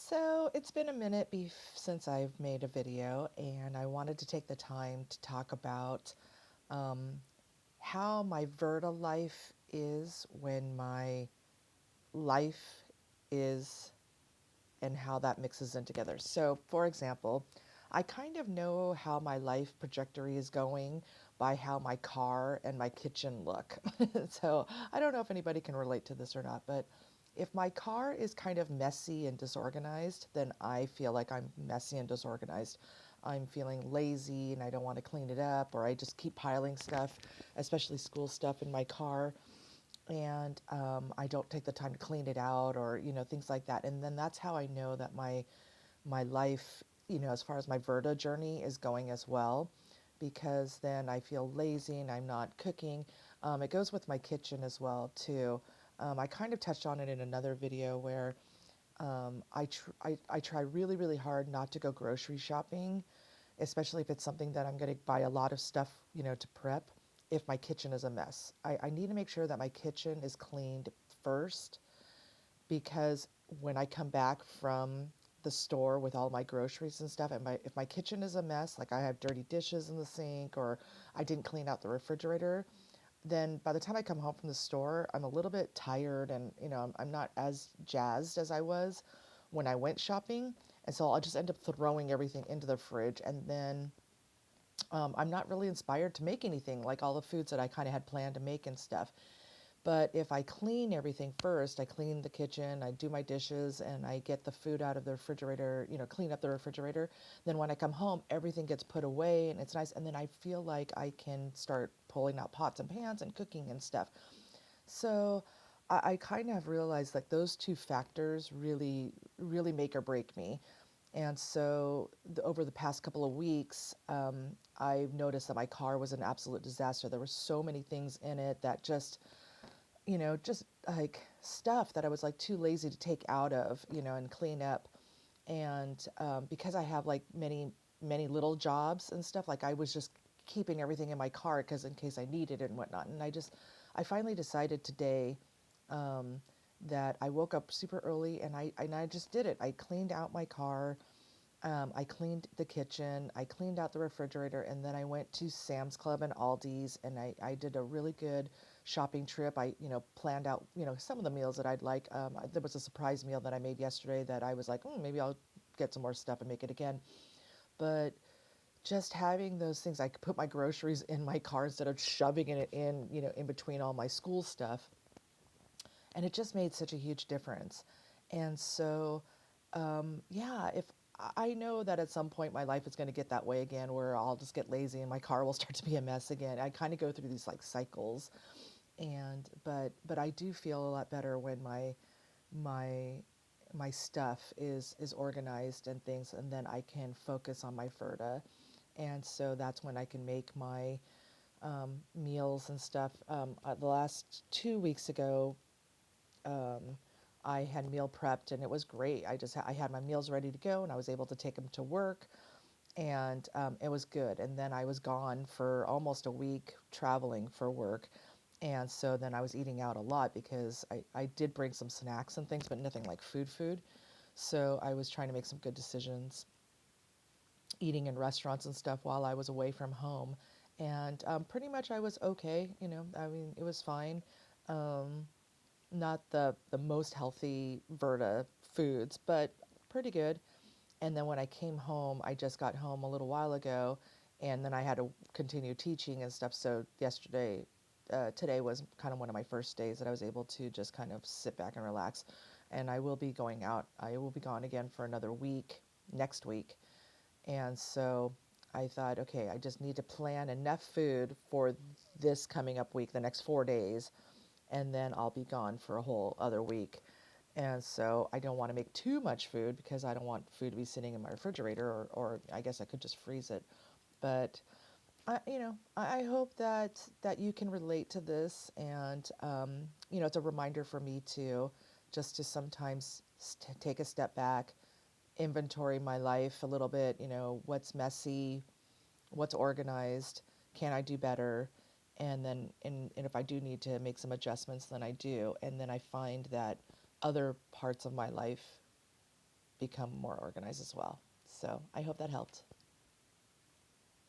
So it's been a minute since I've made a video, and I wanted to take the time to talk about um, how my Virta life is when my life is and how that mixes in together. So, for example, I kind of know how my life trajectory is going by how my car and my kitchen look. So, I don't know if anybody can relate to this or not, but if my car is kind of messy and disorganized, then I feel like I'm messy and disorganized. I'm feeling lazy and I don't want to clean it up, or I just keep piling stuff, especially school stuff, in my car, and I don't take the time to clean it out, or things like that. And then that's how I know that my life, as far as my Verta journey is going as well, because then I feel lazy and I'm not cooking. It goes with my kitchen as well too. I kind of touched on it in another video where I try really, really hard not to go grocery shopping, especially if it's something that I'm going to buy a lot of stuff, to prep, if my kitchen is a mess. I need to make sure that my kitchen is cleaned first, because when I come back from the store with all my groceries and stuff, and if my kitchen is a mess, like I have dirty dishes in the sink, or I didn't clean out the refrigerator, then by the time I come home from the store, I'm a little bit tired, and I'm not as jazzed as I was when I went shopping. And so I'll just end up throwing everything into the fridge, and then I'm not really inspired to make anything like all the foods that I kind of had planned to make and stuff. But if I clean everything first, I clean the kitchen, I do my dishes, and I get the food out of the refrigerator, clean up the refrigerator, then when I come home, everything gets put away and it's nice. And then I feel like I can start pulling out pots and pans and cooking and stuff. So I kind of realized that those two factors really, really make or break me. And so over the past couple of weeks, I've noticed that my car was an absolute disaster. There were so many things in it that just like stuff that I was like too lazy to take out of, and clean up. And because I have like many, many little jobs and stuff, like I was just keeping everything in my car because in case I needed it and whatnot. And I finally decided today um, that I woke up super early, and I just did it. I cleaned out my car. I cleaned the kitchen, I cleaned out the refrigerator, and then I went to Sam's Club and Aldi's, and I did a really good shopping trip. I, planned out, some of the meals that I'd like. There was a surprise meal that I made yesterday that I was like, maybe I'll get some more stuff and make it again. But just having those things, I could put my groceries in my car instead of shoving it in, in between all my school stuff. And it just made such a huge difference. And so, yeah, if I know that at some point my life is going to get that way again, where I'll just get lazy and my car will start to be a mess again. I kind of go through these like cycles, and but I do feel a lot better when my my stuff is organized and things, and then I can focus on my Ferta. And so that's when I can make my meals and stuff. The last 2 weeks ago, um, I had meal prepped and it was great. I had my meals ready to go and I was able to take them to work, and it was good. And then I was gone for almost a week traveling for work. And so then I was eating out a lot because I did bring some snacks and things, but nothing like food. So I was trying to make some good decisions, eating in restaurants and stuff while I was away from home. And pretty much I was okay. I mean, it was fine. Um, Not the most healthy Verta foods, but pretty good. And then when I came home, I just got home a little while ago, and then I had to continue teaching and stuff. So today was kind of one of my first days that I was able to just kind of sit back and relax. And I will be going out. I will be gone again for another week next week. And so I thought, okay, I just need to plan enough food for this coming up week, the next 4 days, and then I'll be gone for a whole other week. And so I don't want to make too much food because I don't want food to be sitting in my refrigerator, or I guess I could just freeze it. But I hope that you can relate to this, and it's a reminder for me too, just to sometimes take a step back, inventory my life a little bit. What's messy, what's organized, can I do better? And then, and if I do need to make some adjustments, then I do. And then I find that other parts of my life become more organized as well. So I hope that helped.